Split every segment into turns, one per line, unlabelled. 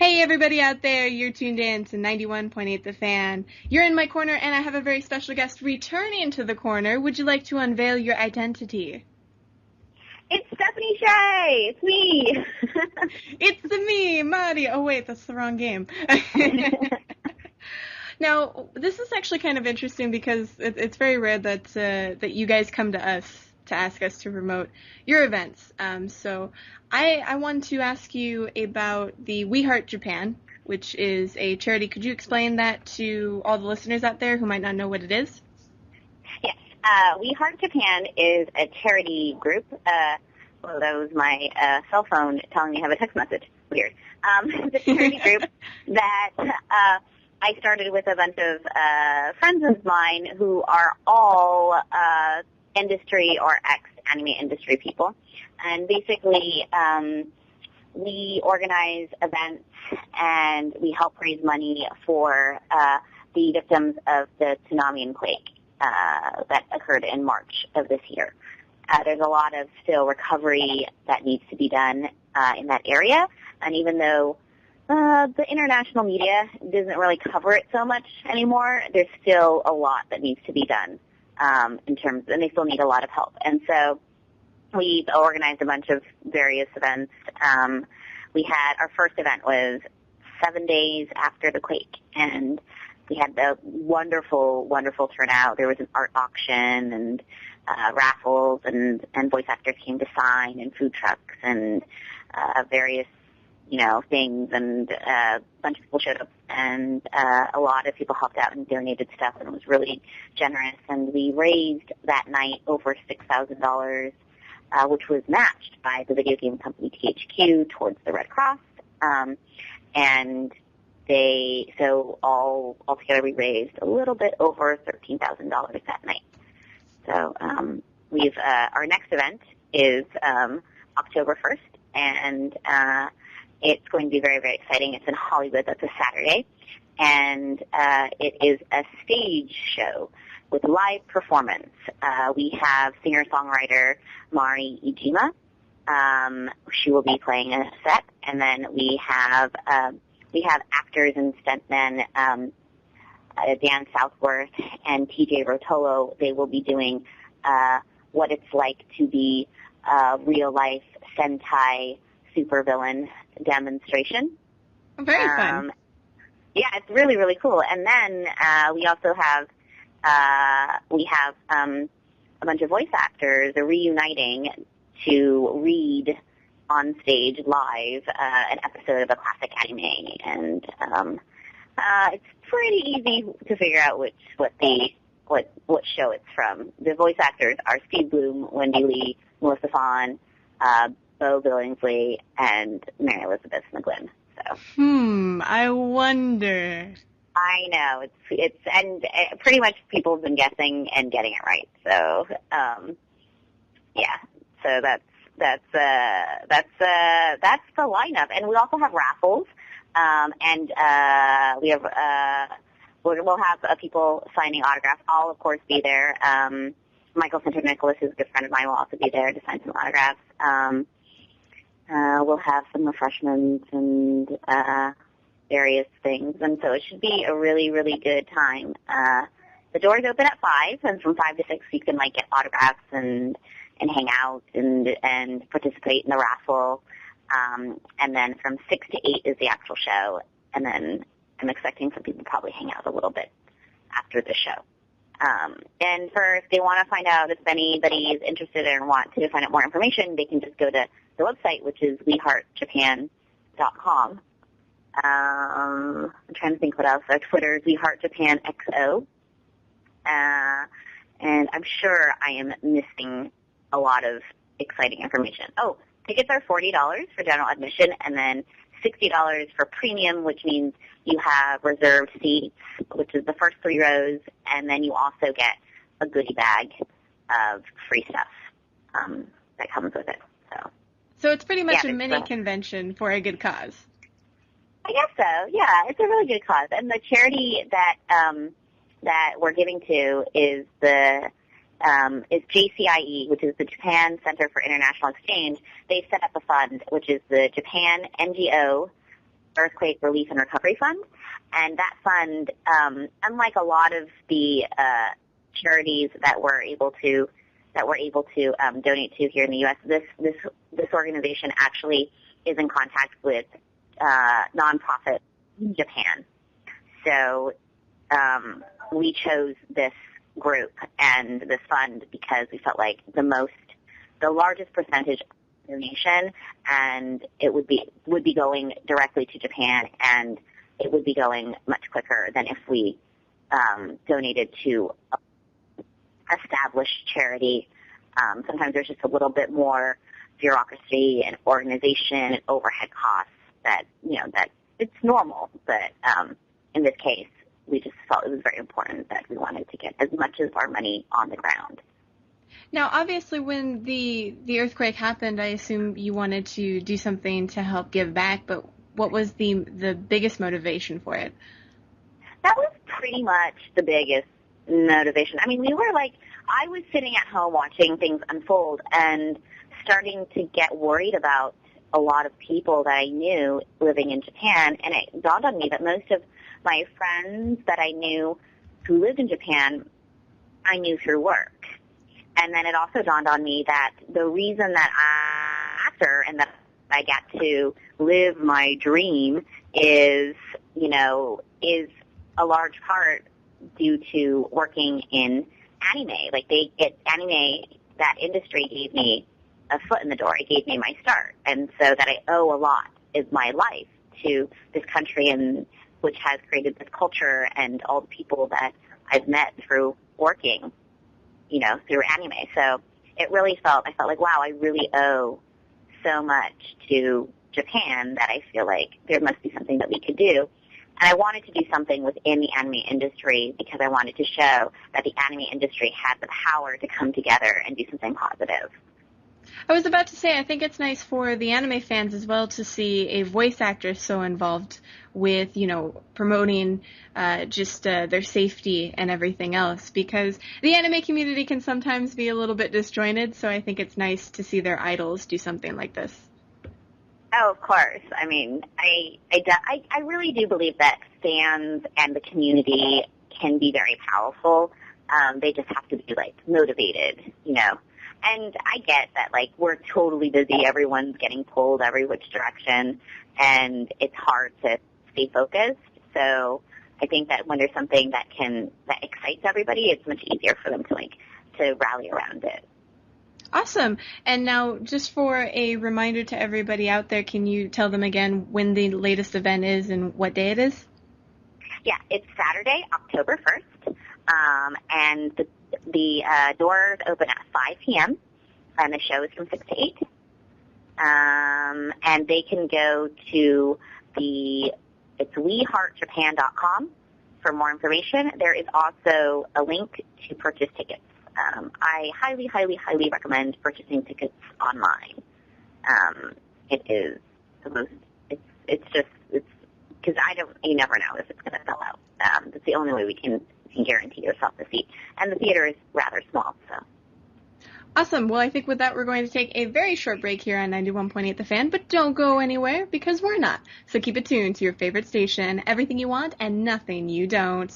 Hey everybody out there, you're tuned in to 91.8 The Fan. You're in my corner and I have a very special guest returning to the corner. Would you like to unveil your identity?
It's Stephanie Sheh! It's me!
It's me, Mari! Oh wait, that's the wrong game. Now, this is actually kind of interesting because it's very rare that you guys come to us to ask us to promote your events. So I want to ask you about the We Heart Japan, which is a charity. Could you explain that to all the listeners out there who might not know what it is?
Yes. We Heart Japan is a charity group. Well, that was my cell phone telling me I have a text message. Weird. It's a charity group that I started with a bunch of friends of mine who are all industry or ex-anime industry people. And basically, we organize events and we help raise money for the victims of the tsunami and quake that occurred in March of this year. There's a lot of still recovery that needs to be done in that area. And even though the international media doesn't really cover it so much anymore, there's still a lot that needs to be done and they still need a lot of help. And so we've organized a bunch of various events. We had our first event was 7 days after the quake, and we had the wonderful, wonderful turnout. There was an art auction and raffles, and voice actors came to sign, and food trucks, and various things, and a bunch of people showed up, and a lot of people helped out and donated stuff, and it was really generous. And we raised that night over $6,000, which was matched by the video game company THQ towards the Red Cross. So altogether we raised a little bit over $13,000 that night. So our next event is October 1st, and it's going to be very, very exciting. It's in Hollywood. That's a Saturday. And it is a stage show with live performance. We have singer-songwriter Mari Ijima. She will be playing a set. And then we have actors and stuntmen, Dan Southworth and TJ Rotolo. They will be doing what it's like to be a real-life Sentai supervillain demonstration.
Very fun.
Yeah, it's really, really cool. And then we also have a bunch of voice actors reuniting to read on stage live an episode of a classic anime, and it's pretty easy to figure out what show it's from. The voice actors are Steve Bloom, Wendy Lee, Melissa Fawn, Bo Billingsley, and Mary Elizabeth McGlynn. So.
I wonder.
I know and pretty much people have been guessing and getting it right. So, yeah. So that's the lineup, and we also have raffles, and we have we'll have people signing autographs. I'll of course be there. Michael Center Nicholas, who's a good friend of mine, will also be there to sign some autographs. We'll have some refreshments and various things, and so it should be a really, really good time. The doors open at 5, and from 5 to 6 you can get autographs and hang out and participate in the raffle. And then from 6 to 8 is the actual show, and then I'm expecting some people to probably hang out a little bit after the show. And if they want to find out if anybody is interested and want to find out more information, they can just go to the website, which is weheartjapan.com. I'm trying to think what else. Our Twitter is weheartjapanxo. And I'm sure I am missing a lot of exciting information. Oh, tickets are $40 for general admission, and then $60 for premium, which means you have reserved seats, which is the first 3 rows, and then you also get a goodie bag of free stuff that comes with it.
So it's pretty much a mini convention for a good cause.
I guess so. Yeah, it's a really good cause, and the charity that we're giving to is JCIE, which is the Japan Center for International Exchange. They set up a fund, which is the Japan NGO Earthquake Relief and Recovery Fund. And that fund, unlike a lot of the charities that we're able to donate to here in the U.S., this organization actually is in contact with nonprofits in Japan. So we chose this group and this fund because we felt like the largest percentage of donation, and it would be going directly to Japan, and it would be going much quicker than if we donated to established charity. Sometimes there's just a little bit more bureaucracy and organization and overhead costs that it's normal. But in this case, we just felt it was very important that we wanted to get as much of our money on the ground.
Now, obviously, when the earthquake happened, I assume you wanted to do something to help give back, but what was the biggest motivation for it?
That was pretty much the biggest motivation. I mean, I was sitting at home watching things unfold and starting to get worried about a lot of people that I knew living in Japan, and it dawned on me that most of my friends that I knew who lived in Japan, I knew through work. And then it also dawned on me that the reason that I got to live my dream is a large part due to working in anime. Like that industry gave me a foot in the door. It gave me my start. And so that I owe a lot of my life to this country, and which has created this culture and all the people that I've met through working, through anime. So I felt like, wow, I really owe so much to Japan that I feel like there must be something that we could do. And I wanted to do something within the anime industry because I wanted to show that the anime industry had the power to come together and do something positive.
I was about to say, I think it's nice for the anime fans as well to see a voice actor so involved with, promoting their safety and everything else, because the anime community can sometimes be a little bit disjointed, so I think it's nice to see their idols do something like this.
Oh, of course. I mean, I really do believe that fans and the community can be very powerful. They just have to be, motivated, And I get that, we're totally busy. Everyone's getting pulled every which direction, and it's hard to stay focused. So I think that when there's something that excites everybody, it's much easier for them to rally around it.
Awesome. And now, just for a reminder to everybody out there, can you tell them again when the latest event is and what day it is?
Yeah, it's Saturday, October 1st, and the doors open at 5 p.m., and the show is from 6 to 8. And they can go to it's weheartjapan.com for more information. There is also a link to purchase tickets. I highly, highly, highly recommend purchasing tickets online. It is the most, it's because you never know if it's going to sell out. That's the only way we can guarantee yourself a seat. And the theater is rather small, so.
Awesome. Well, I think with that, we're going to take a very short break here on 91.8 The Fan, but don't go anywhere because we're not. So keep it tuned to your favorite station, everything you want and nothing you don't.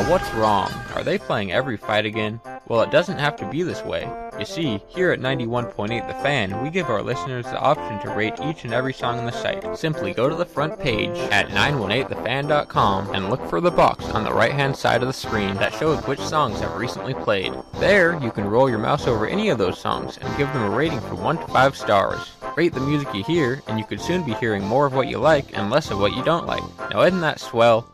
What's wrong? Are they playing Every Fight again? Well, it doesn't have to be this way. You see, here at 91.8 The Fan, we give our listeners the option to rate each and every song on the site. Simply go to the front page at 918thefan.com and look for the box on the right-hand side of the screen that shows which songs have recently played. There, you can roll your mouse over any of those songs and give them a rating from 1 to 5 stars. Rate the music you hear, and you could soon be hearing more of what you like and less of what you don't like. Now, isn't that swell?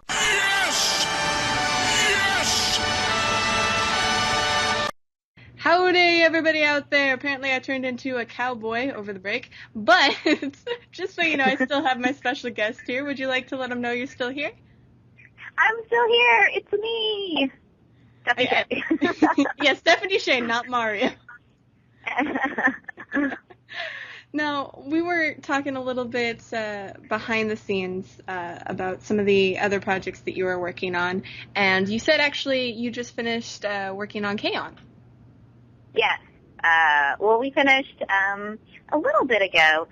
Howdy, everybody out there. Apparently I turned into a cowboy over the break, but just so you know, I still have my special guest here. Would you like to let them know you're still here?
I'm still here. It's me.
Stephanie Sheh. Yeah, Stephanie Sheh, not Mario. Now, we were talking a little bit behind the scenes about some of the other projects that you were working on, and you said actually you just finished working on K-On!
Yes. We finished a little bit ago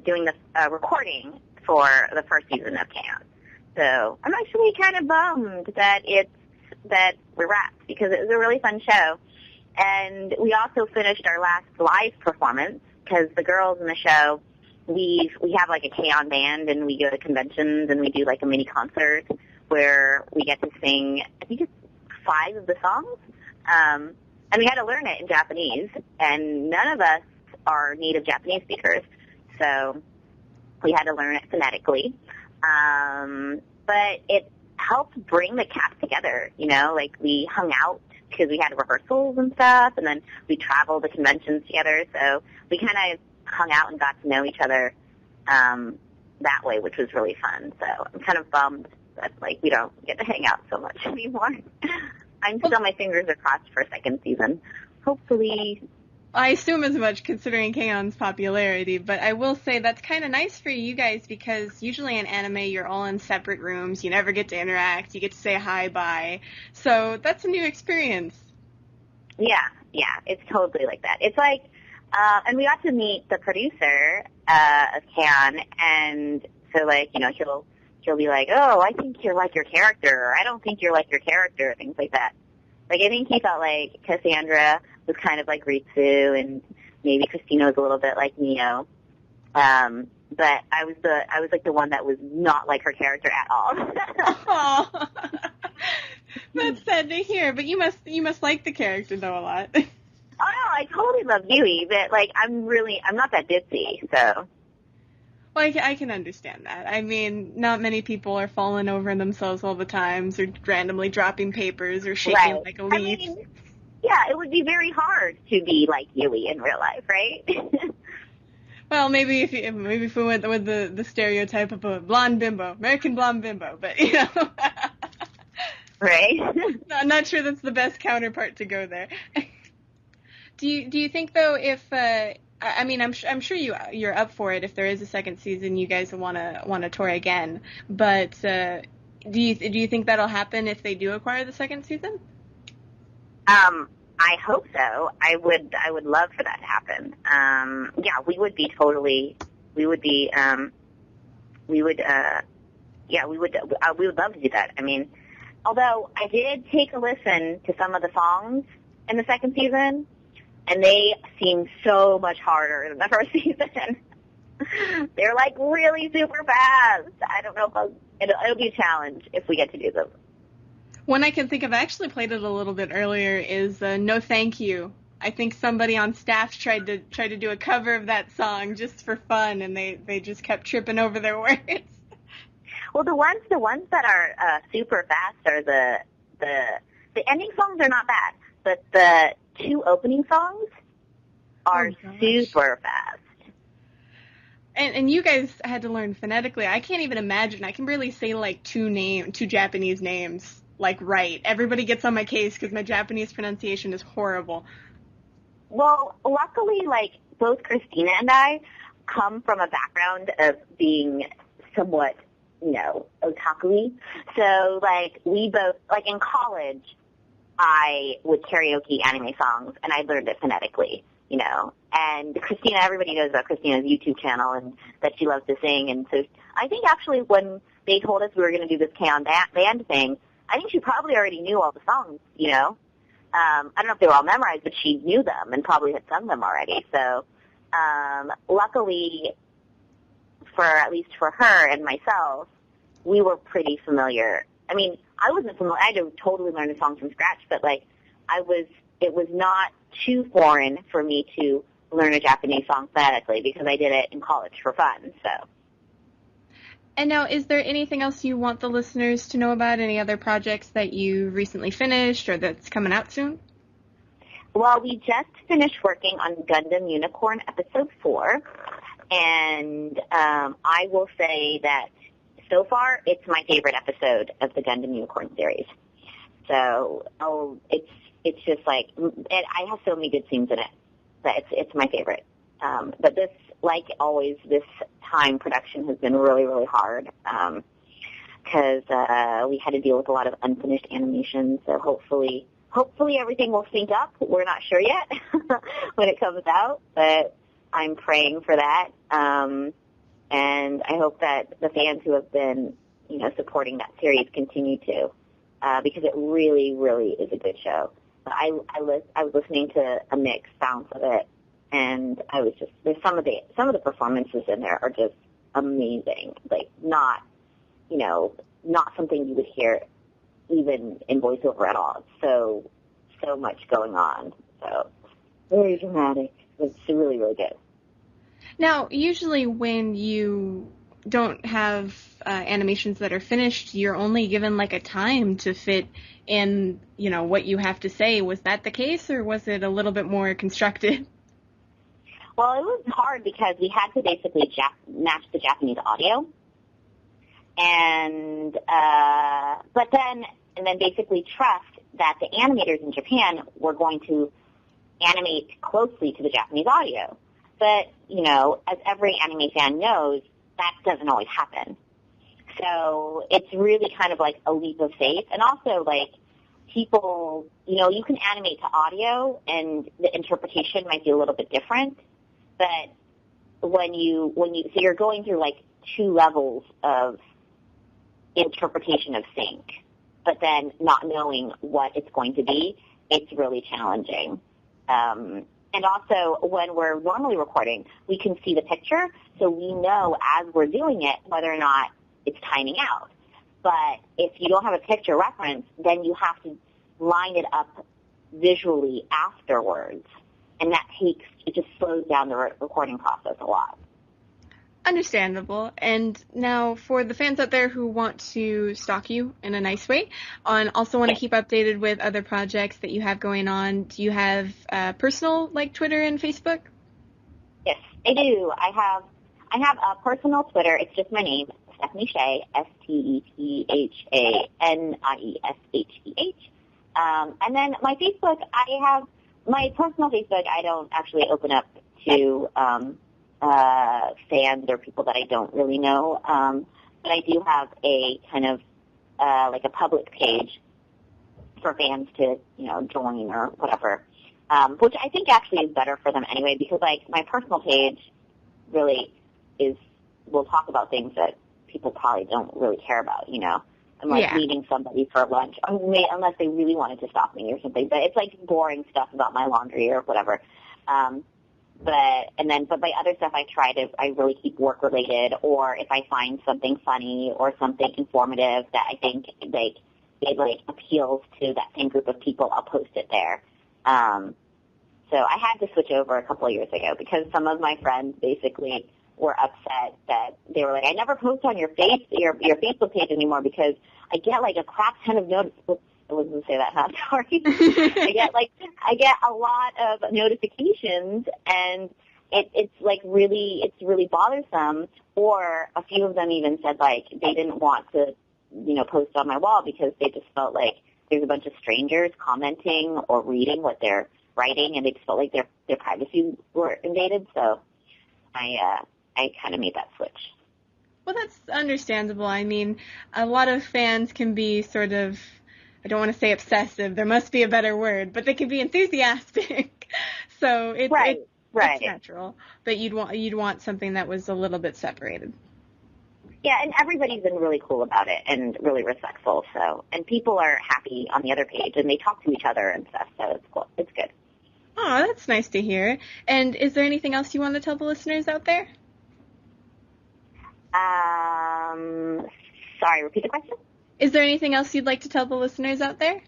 doing the recording for the first season of Kana. So I'm actually kind of bummed that we're wrapped because it was a really fun show. And we also finished our last live performance because the girls in the show, we have like a K-On band and we go to conventions and we do like a mini concert where we get to sing, I think it's 5 of the songs. And we had to learn it in Japanese, and none of us are native Japanese speakers, so we had to learn it phonetically. But it helped bring the cast together, like we hung out because we had rehearsals and stuff, and then we traveled to conventions together, so we kind of hung out and got to know each other that way, which was really fun. So I'm kind of bummed that, like, we don't get to hang out so much anymore. I'm still, my fingers are crossed for a second season. Hopefully.
I assume as much considering K-On's popularity, but I will say that's kind of nice for you guys because usually in anime you're all in separate rooms, you never get to interact, you get to say hi, bye. So that's a new experience.
Yeah, it's totally like that. It's like, and we got to meet the producer of Can, and so like, he'll be like, oh, I think you're like your character, or I don't think you're like your character, things like that. Like, I think he felt like Cassandra was kind of like Ritsu, and maybe Christina was a little bit like Neo. But I was like the one that was not like her character at all.
Aww. That's sad to hear, but you must like the character though a lot.
Oh no, I totally love Yui, but like I'm not that ditzy, so.
Well, I can understand that. I mean, not many people are falling over themselves all the times, or randomly dropping papers, or shaking like a leaf.
I mean, yeah, it would be very hard to be like Yui in real life, right?
Well, maybe if we went with the stereotype of a blonde bimbo, American blonde bimbo, but
right?
I'm not sure that's the best counterpart to go there. Do you think though, if I mean, I'm sure you're up for it if there is a second season, you guys want to tour again, but do you think that'll happen if they do acquire the second season?
I hope so. I would love for that to happen. Yeah, we would love to do that. I mean, although I did take a listen to some of the songs in the second season, and they seem so much harder than the first season. They're like really super fast. I don't know if it'll be a challenge if we get to do them.
One I can think of, I actually played it a little bit earlier, is No Thank You. I think somebody on staff tried to do a cover of that song just for fun, and they just kept tripping over their words.
Well, the ones that are super fast are the ending songs are not bad, but the 2 opening songs are super fast.
And you guys had to learn phonetically. I can't even imagine. I can barely say like 2 Japanese names like right. Everybody gets on my case because my Japanese pronunciation is horrible.
Well, luckily, like both Christina and I come from a background of being somewhat, otaku. So like we both, like in college, I would karaoke anime songs, and I learned it phonetically, And Christina, everybody knows about Christina's YouTube channel and that she loves to sing. And so I think actually when they told us we were going to do this K-On band thing, I think she probably already knew all the songs, I don't know if they were all memorized, but she knew them and probably had sung them already. So luckily, at least for her and myself, we were pretty familiar. I mean, I wasn't familiar. I had to totally learn the songs from scratch, but it was not too foreign for me to learn a Japanese song phonetically because I did it in college for fun. So.
And now, is there anything else you want the listeners to know about? Any other projects that you recently finished or that's coming out soon?
Well, we just finished working on Gundam Unicorn Episode 4, and I will say that so far, it's my favorite episode of the Gundam Unicorn series. So, it's just like, I have so many good scenes in it that it's my favorite. But this, like always, this time production has been really, really hard because we had to deal with a lot of unfinished animation. So hopefully hopefully everything will sync up. We're not sure yet when it comes out, but I'm praying for that. And I hope that the fans who have been, supporting that series continue to, because it really, really is a good show. I was listening to a mix bounce of it, and I was just, there's some of the performances in there are just amazing. Like not something you would hear even in voiceover at all. It's so much going on. So very dramatic. It's really, really good.
Now, usually when you don't have animations that are finished, you're only given like a time to fit in, what you have to say. Was that the case, or was it a little bit more constructed?
Well, it was hard because we had to basically match the Japanese audio. And then basically trust that the animators in Japan were going to animate closely to the Japanese audio. But, as every anime fan knows, that doesn't always happen. So it's really kind of like a leap of faith. And also, like, people, you can animate to audio and the interpretation might be a little bit different. But so you're going through like two levels of interpretation of sync, but then not knowing what it's going to be, it's really challenging. And also, when we're normally recording, we can see the picture, so we know as we're doing it whether or not it's timing out. But if you don't have a picture reference, then you have to line it up visually afterwards, and it just slows down the recording process a lot.
Understandable. And now for the fans out there who want to stalk you in a nice way and also want to keep updated with other projects that you have going on, do you have personal, like Twitter and Facebook?
Yes, I do. I have a personal Twitter. It's just my name, Stephanie Sheh, STEPHANIESHEH. And then my Facebook, my personal Facebook, I don't actually open up to fans or people that I don't really know. But I do have a kind of like a public page for fans to, join or whatever, which I think actually is better for them anyway, because like my personal page really will talk about things that people probably don't really care about, I'm like meeting somebody for lunch, unless they really wanted to stop me or something, but it's like boring stuff about my laundry or whatever. But by other stuff I really keep work related, or if I find something funny or something informative that I think it appeals to that same group of people, I'll post it there. So I had to switch over a couple of years ago because some of my friends basically were upset that they were like, I never post on your Facebook page anymore because I get like a crap ton of notifications. I wasn't going to say that, huh? Sorry. I get a lot of notifications, and it's really bothersome. Or a few of them even said like they didn't want to, post on my wall because they just felt like there's a bunch of strangers commenting or reading what they're writing, and they just felt like their privacy were invaded. So I kind of made that switch.
Well, that's understandable. I mean, a lot of fans can be sort of, I don't want to say obsessive, there must be a better word, but they can be enthusiastic. So it's natural. But you'd want something that was a little bit separated.
Yeah, and everybody's been really cool about it and really respectful. So, and people are happy on the other page, and they talk to each other and stuff. So it's cool. It's good.
Oh, that's nice to hear. And is there anything else you want to tell the listeners out there?
Sorry, repeat the question?
Is there anything else you'd like to tell the listeners out there?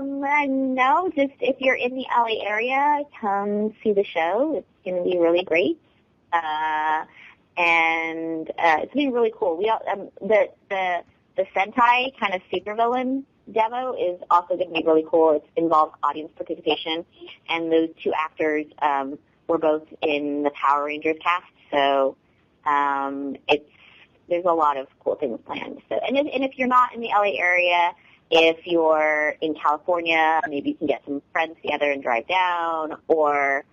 No, just if you're in the LA area, come see the show. It's going to be really great. And it's going to be really cool. The Sentai kind of supervillain demo is also going to be really cool. It involves audience participation, and those two actors were both in the Power Rangers cast, so there's a lot of cool things planned. So, and if you're not in the LA area, if you're in California, maybe you can get some friends together and drive down, or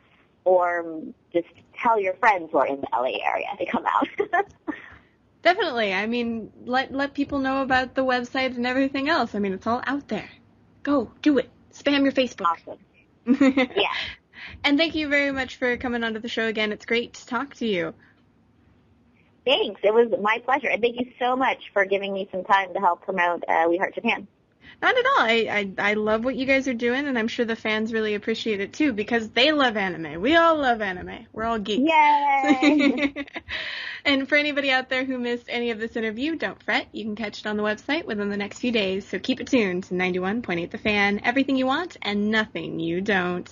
just tell your friends who are in the LA area to come out.
Definitely. I mean, let people know about the website and everything else. I mean, it's all out there. Go, do it. Spam your Facebook.
Awesome. Yeah.
And thank you very much for coming onto the show again. It's great to talk to you.
Thanks. It was my pleasure. And thank you so much for giving me some time to help promote We Heart Japan.
Not at all. I love what you guys are doing, and I'm sure the fans really appreciate it too, because they love anime. We all love anime. We're all geeks.
Yay!
And for anybody out there who missed any of this interview, don't fret. You can catch it on the website within the next few days, so keep it tuned to 91.8 The Fan. Everything you want and nothing you don't.